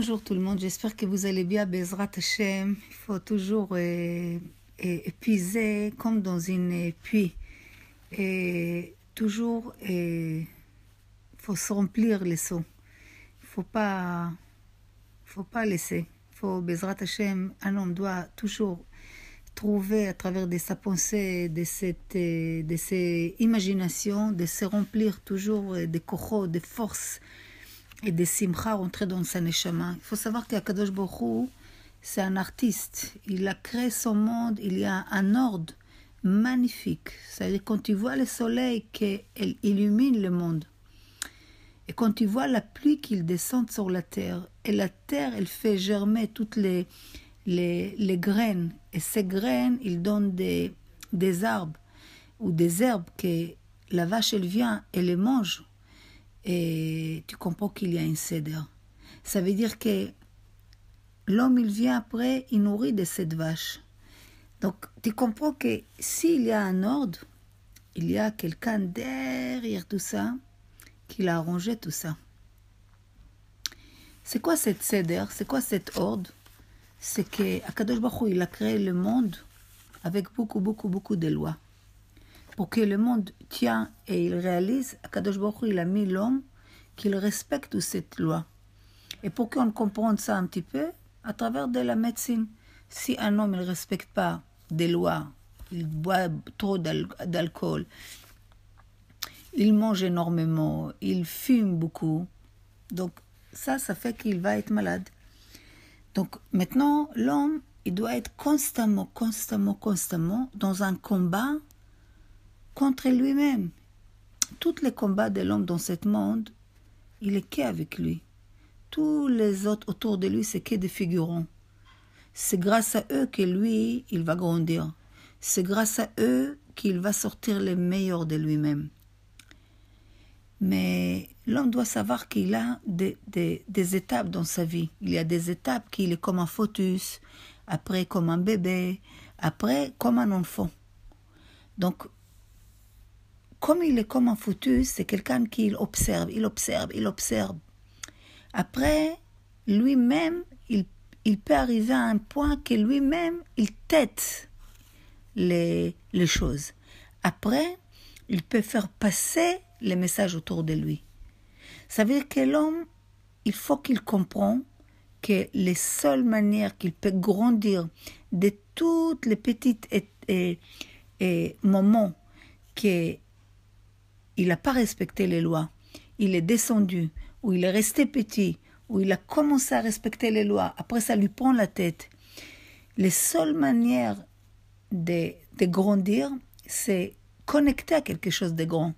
Bonjour tout le monde, j'espère que vous allez bien. Bezrat Hashem, il faut toujours épuiser comme dans une puits. Et toujours, faut se remplir les seaux. Il faut pas laisser. Faut Bezrat Hashem, un homme doit toujours trouver à travers de sa pensée, de ses imaginations, de se remplir toujours des kochot, des forces et des simcha rentrer dans sa neshama. Il faut savoir qu'Akadosh Baruch Hu, c'est un artiste. Il a créé son monde, il y a un ordre magnifique. C'est-à-dire quand tu vois le soleil qui illumine le monde, et quand tu vois la pluie qui descend sur la terre, et la terre, elle fait germer toutes les graines, et ces graines, ils donnent des arbres, ou des herbes que la vache, elle vient, elle les mange. Et tu comprends qu'il y a un céder. Ça veut dire que l'homme, il vient après, il nourrit de cette vache. Donc, tu comprends que s'il y a un ordre, il y a quelqu'un derrière tout ça qui a arrangé tout ça. C'est quoi cette céder? C'est quoi cet ordre? C'est que Akadosh Baruch Hu, il a créé le monde avec beaucoup de lois. Pour que le monde tient et il réalise, Akadosh Baruch Hu, il a mis l'homme qu'il respecte toute cette loi. Et pour qu'on comprenne ça un petit peu, à travers de la médecine, si un homme ne respecte pas des lois, il boit trop d'alcool, il mange énormément, il fume beaucoup, donc ça fait qu'il va être malade. Donc maintenant, l'homme, il doit être constamment dans un combat contre lui-même. Tous les combats de l'homme dans ce monde, il est qu'avec lui. Tous les autres autour de lui, c'est que des figurants. C'est grâce à eux que lui, il va grandir. C'est grâce à eux qu'il va sortir le meilleur de lui-même. Mais l'homme doit savoir qu'il a des étapes dans sa vie. Il y a des étapes qu'il est comme un fœtus, après comme un bébé, après comme un enfant. Donc, comme il est comme un fœtus, c'est quelqu'un qui observe. Après, lui-même, il peut arriver à un point que lui-même, il tête les choses. Après, il peut faire passer les messages autour de lui. Ça veut dire que l'homme, il faut qu'il comprenne que les seules manières qu'il peut grandir de toutes les petites moments qu'il n'a pas respecté les lois, il est descendu, ou il est resté petit, ou il a commencé à respecter les lois, après ça lui prend la tête. Les seules manières de grandir, c'est connecter à quelque chose de grand.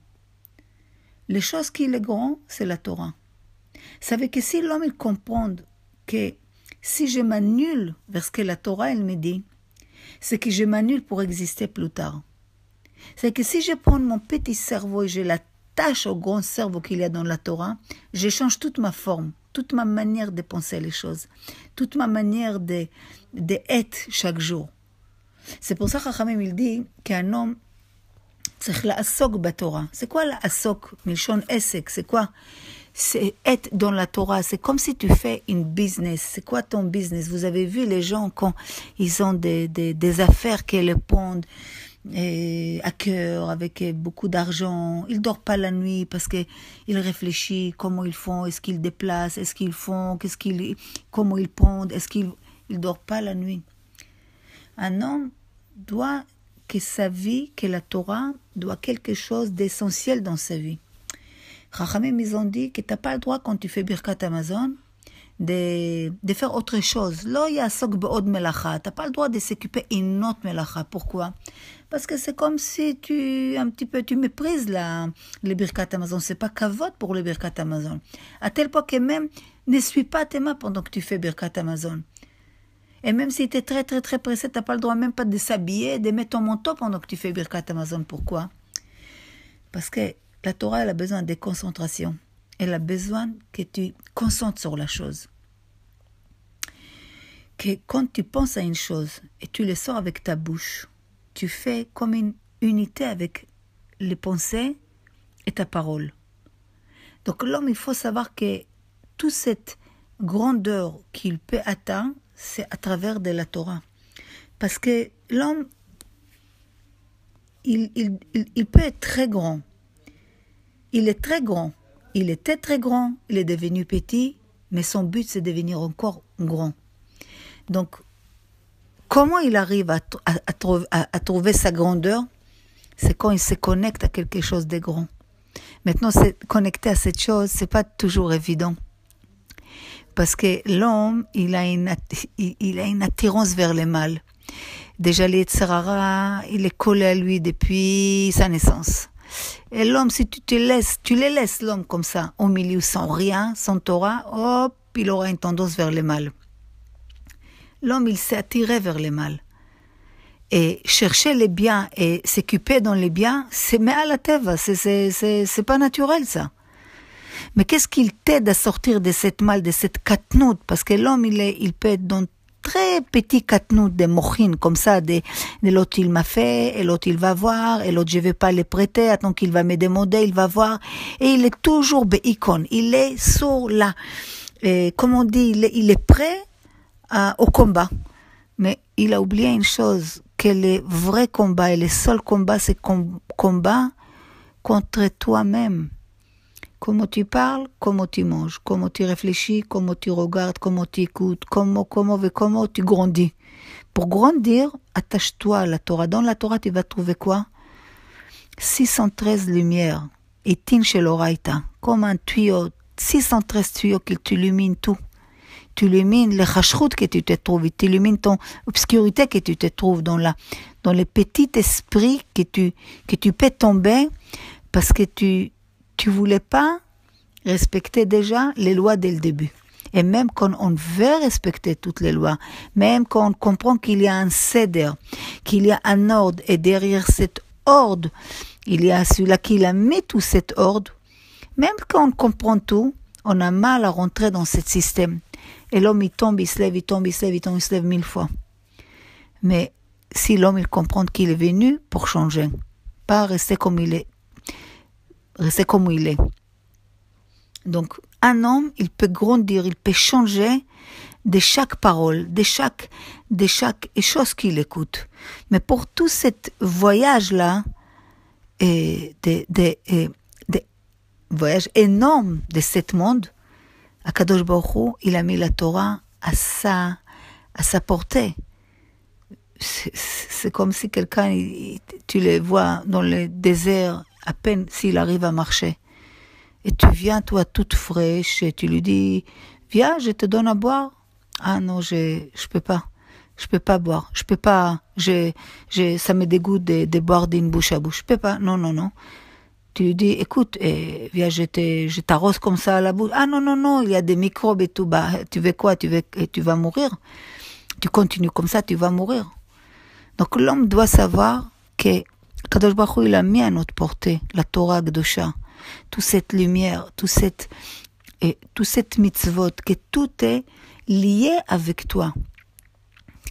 Les choses qui est grand, c'est la Torah. Ça veut dire que si l'homme il comprend que si je m'annule vers ce que la Torah elle me dit, c'est que je m'annule pour exister plus tard. C'est que si je prends mon petit cerveau et je l'attache au grand cerveau qu'il y a dans la Torah, je change toute ma forme, toute ma manière de penser les choses, toute ma manière d'être chaque jour. C'est pour ça que Chachamim il dit qu'un homme צריך לעסוק בתורה. C'est quoi לעסוק? מלשון עסק, c'est quoi? C'est être dans la Torah. C'est comme si tu fais une business. C'est quoi ton business? Vous avez vu les gens quand ils ont des affaires qu'ils prennent à cœur, avec beaucoup d'argent. Ils ne dorment pas la nuit parce qu'ils réfléchissent comment ils font, est-ce qu'ils déplacent, est-ce qu'ils font, comment ils prennent, est-ce qu'ils ne dorment pas la nuit. Un homme doit que sa vie, que la Torah doit quelque chose d'essentiel dans sa vie. Chachamim, ils ont dit que tu n'as pas le droit quand tu fais Birkat Hamazon de faire autre chose. Lo yasok be'od melacha. Tu n'as pas le droit de s'occuper une autre melacha. Pourquoi? Parce que c'est comme si tu méprises le Birkat Hamazon. C'est pas kavod pour le Birkat Hamazon. À tel point que même ne suis pas tes mains pendant que tu fais Birkat Hamazon. Et même si tu es très pressé, tu n'as pas le droit même pas de s'habiller, de mettre ton manteau pendant que tu fais Birkat Hamazon. Pourquoi? Parce que la Torah, elle a besoin de concentration. Elle a besoin que tu concentres sur la chose. Que quand tu penses à une chose et tu le sors avec ta bouche, tu fais comme une unité avec les pensées et ta parole. Donc l'homme, il faut savoir que toute cette grandeur qu'il peut atteindre, c'est à travers de la Torah. Parce que l'homme, il peut être très grand. Il est très grand. Il était très grand, il est devenu petit, mais son but, c'est de devenir encore grand. Donc, comment il arrive à trouver sa grandeur? C'est quand il se connecte à quelque chose de grand. Maintenant, se connecter à cette chose, c'est pas toujours évident. Parce que l'homme, il a une attirance vers le mal. Déjà, les Yetzirah, il est collé à lui depuis sa naissance. Et l'homme, si tu les laisses l'homme comme ça, au milieu, sans rien, sans Torah, hop, il aura une tendance vers le mal. L'homme, il s'est attiré vers le mal. Et chercher les biens et s'occuper dans les biens, c'est mais à la teva, c'est pas naturel ça. Mais qu'est-ce qu'il t'aide à sortir de cette mal, de cette katnout? Parce que l'homme, il peut être dans très petit katnout de mochin, comme ça, de l'autre il m'a fait, et l'autre il va voir, et l'autre je vais pas les prêter, attends qu'il va me demander, il va voir. Et il est toujours be'ikon, il est sur la, comme on dit, il est prêt au combat. Mais il a oublié une chose, que le vrai combat et le seul combat, c'est combat contre toi-même. Comment tu parles, comment tu manges, comment tu réfléchis, comment tu regardes, comment tu écoutes, comment tu grandis. Pour grandir, attache-toi à la Torah. Dans la Torah, tu vas trouver quoi? 613 lumières. Et tin shel oraita. Comme un tuyau, 613 tuyaux qui t'illuminent tout. Tu illumines les chashrut que tu te trouves, tu illumines ton obscurité que tu te trouves dans les petits esprits que tu peux tomber parce que tu voulais pas respecter déjà les lois dès le début. Et même quand on veut respecter toutes les lois, même quand on comprend qu'il y a un seder, qu'il y a un ordre, et derrière cet ordre, il y a celui-là qui a mis tout cet ordre, même quand on comprend tout, on a mal à rentrer dans ce système. Et l'homme, il tombe, il se lève, il tombe, il se lève, il tombe, il se lève 1000 fois. Mais si l'homme, il comprend qu'il est venu pour changer, pas rester comme il est, rester comme il est. Donc, un homme, il peut grandir, il peut changer de chaque parole, de chaque chose qu'il écoute. Mais pour tout ce voyage-là, voyage énorme de ce monde, Akadosh Baruch Hu, il a mis la Torah à sa portée. C'est comme si quelqu'un, tu le vois dans le désert, à peine s'il arrive à marcher. Et tu viens, toi, toute fraîche, et tu lui dis, viens, je te donne à boire. Ah non, je peux pas. Je peux pas boire. Je peux pas, ça me dégoûte de boire d'une bouche à bouche. Je peux pas. Non. Tu lui dis, écoute, viens, je t'arrose comme ça à la bouche. Ah non, il y a des microbes et tout. Bah, tu veux quoi? Tu vas mourir. Tu continues comme ça, tu vas mourir. Donc l'homme doit savoir que Kadosh Baruch Hu, il a mis à notre portée la Torah Kedosha, toute cette lumière, toute cette mitzvot, que tout est lié avec toi.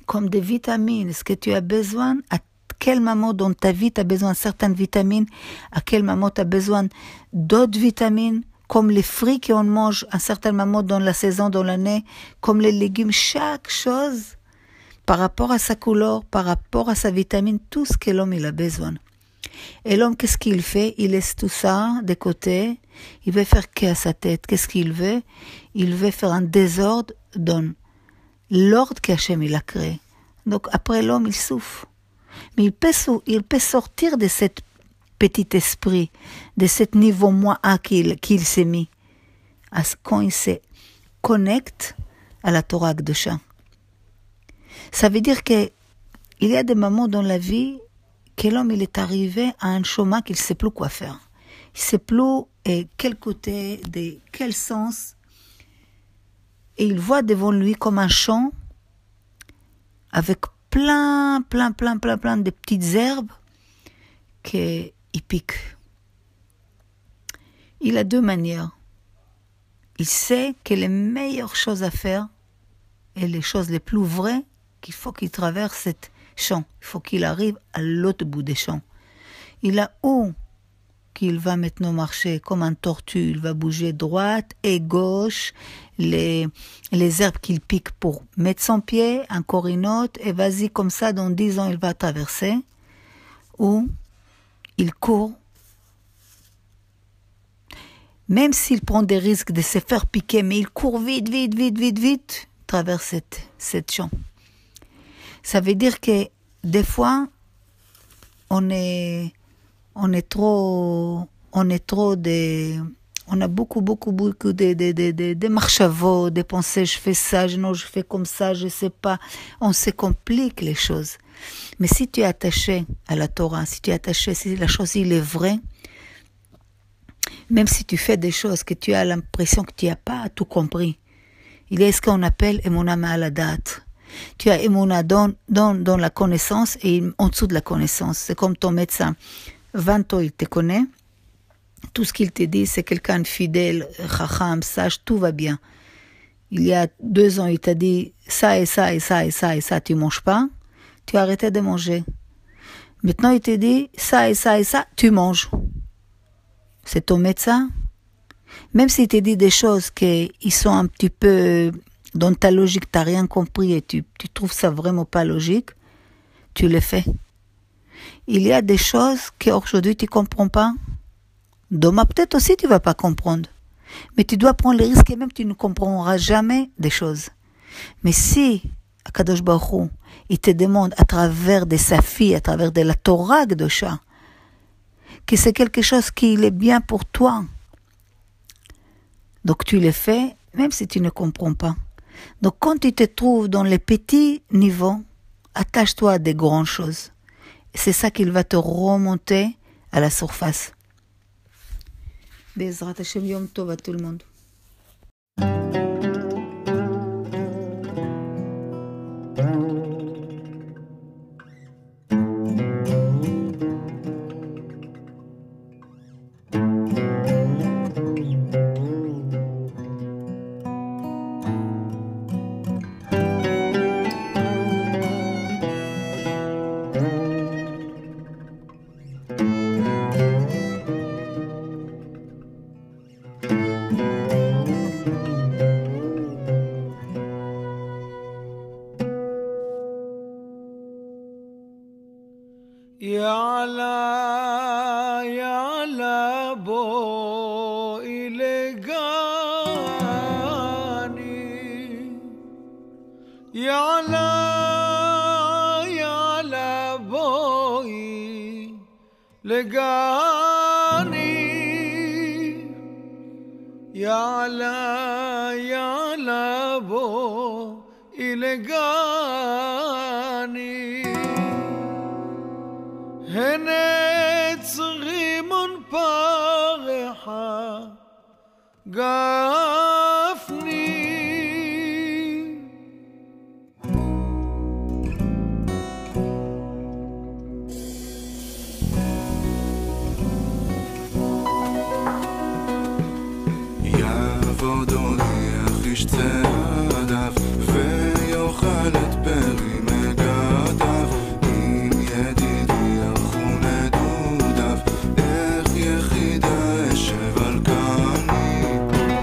Comme des vitamines, est-ce que tu as besoin, à quel moment dans ta vie tu as besoin de certaines vitamines, à quel moment tu as besoin d'autres vitamines, comme les fruits qu'on mange à un certain moment dans la saison, dans l'année, comme les légumes, chaque chose, par rapport à sa couleur, par rapport à sa vitamine, tout ce que l'homme il a besoin. Et l'homme, qu'est-ce qu'il fait? Il laisse tout ça de côté, il veut faire qu'à sa tête. Qu'est-ce qu'il veut? Il veut faire un désordre dans l'ordre qu'Hachem il a créé. Donc après l'homme, il souffre. Mais il peut sortir de cet petit esprit, de cet niveau moi qu'il s'est mis, quand il se connecte à la Torah Kedosha. Ça veut dire que il y a des moments dans la vie que l'homme il est arrivé à un chemin qu'il ne sait plus quoi faire. Il ne sait plus quel côté, de quel sens. Et il voit devant lui comme un champ avec plein de petites herbes qu'il pique. Il a deux manières. Il sait que les meilleures choses à faire et les choses les plus vraies, qu'il faut qu'il traverse cette champ. Il faut qu'il arrive à l'autre bout des champs. Il a où qu'il va maintenant marcher comme un tortue. Il va bouger droite et gauche, les herbes qu'il pique pour mettre son pied, encore une autre, et vas-y comme ça, dans 10 ans, il va traverser. Ou il court. Même s'il prend des risques de se faire piquer, mais il court vite, traverse cette champ. Ça veut dire que des fois, on a beaucoup de marchavos, des pensées, je fais ça, non, je fais comme ça, je sais pas. On se complique les choses. Mais si tu es attaché à la Torah, si la chose il est vraie, même si tu fais des choses que tu as l'impression que tu n'as pas tout compris, il y a ce qu'on appelle Emuna Ma'aladat. Tu as Emuna dans la connaissance et en dessous de la connaissance. C'est comme ton médecin. 20 ans, il te connaît. Tout ce qu'il te dit, c'est quelqu'un de fidèle, chacham, sage, tout va bien. Il y a 2 ans, il t'a dit ça et ça et ça et ça et ça, tu ne manges pas. Tu as arrêté de manger. Maintenant, il te dit ça et ça et ça, tu manges. C'est ton médecin. Même s'il te dit des choses qui sont un petit peu dans ta logique, tu n'as rien compris et tu trouves ça vraiment pas logique, tu le fais. Il y a des choses qu'aujourd'hui tu ne comprends pas. Demain, peut-être aussi tu ne vas pas comprendre. Mais tu dois prendre les risques et même tu ne comprendras jamais des choses. Mais si Akadosh Baruch Hu, il te demande à travers de sa fille, à travers de la Torah Kedosha, que c'est quelque chose qui est bien pour toi, donc tu le fais, même si tu ne comprends pas. Donc quand tu te trouves dans les petits niveaux, attache-toi à des grandes choses. C'est ça qui va te remonter à la surface. Bezrat Hashem, Yom Tov à tout le monde. Ya'ala bo ilegani Ya'ala bo ilegani Ya'ala bo ilegani Henetzrimon pareha gafni יעבוד הוליח איש צעדיו ויאכל את פרי מגדיו עם ידידי ירחו נדודיו איך יחידה אשב על קני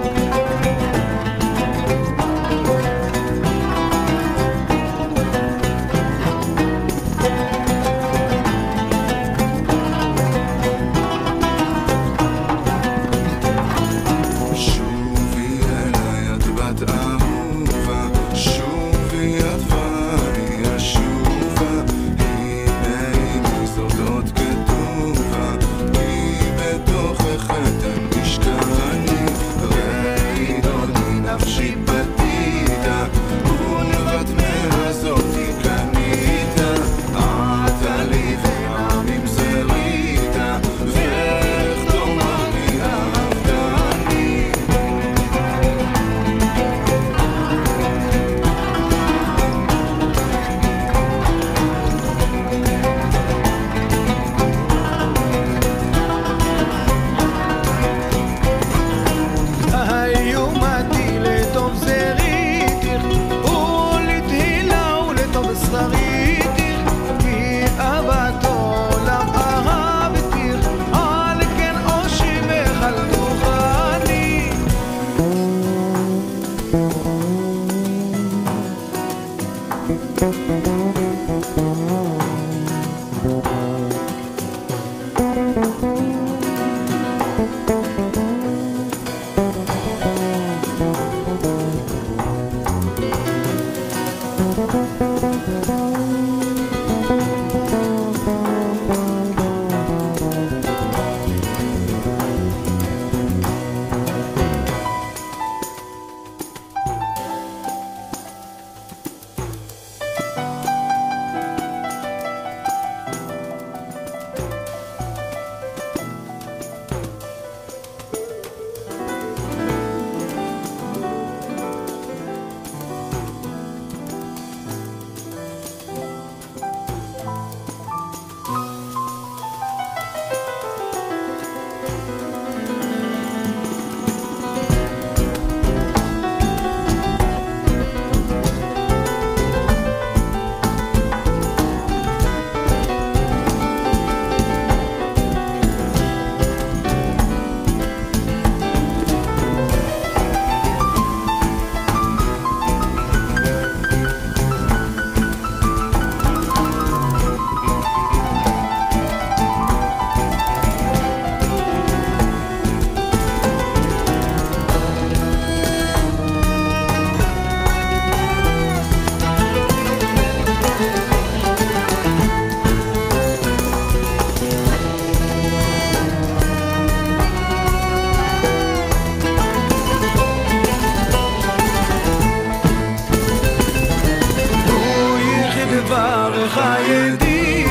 ידידי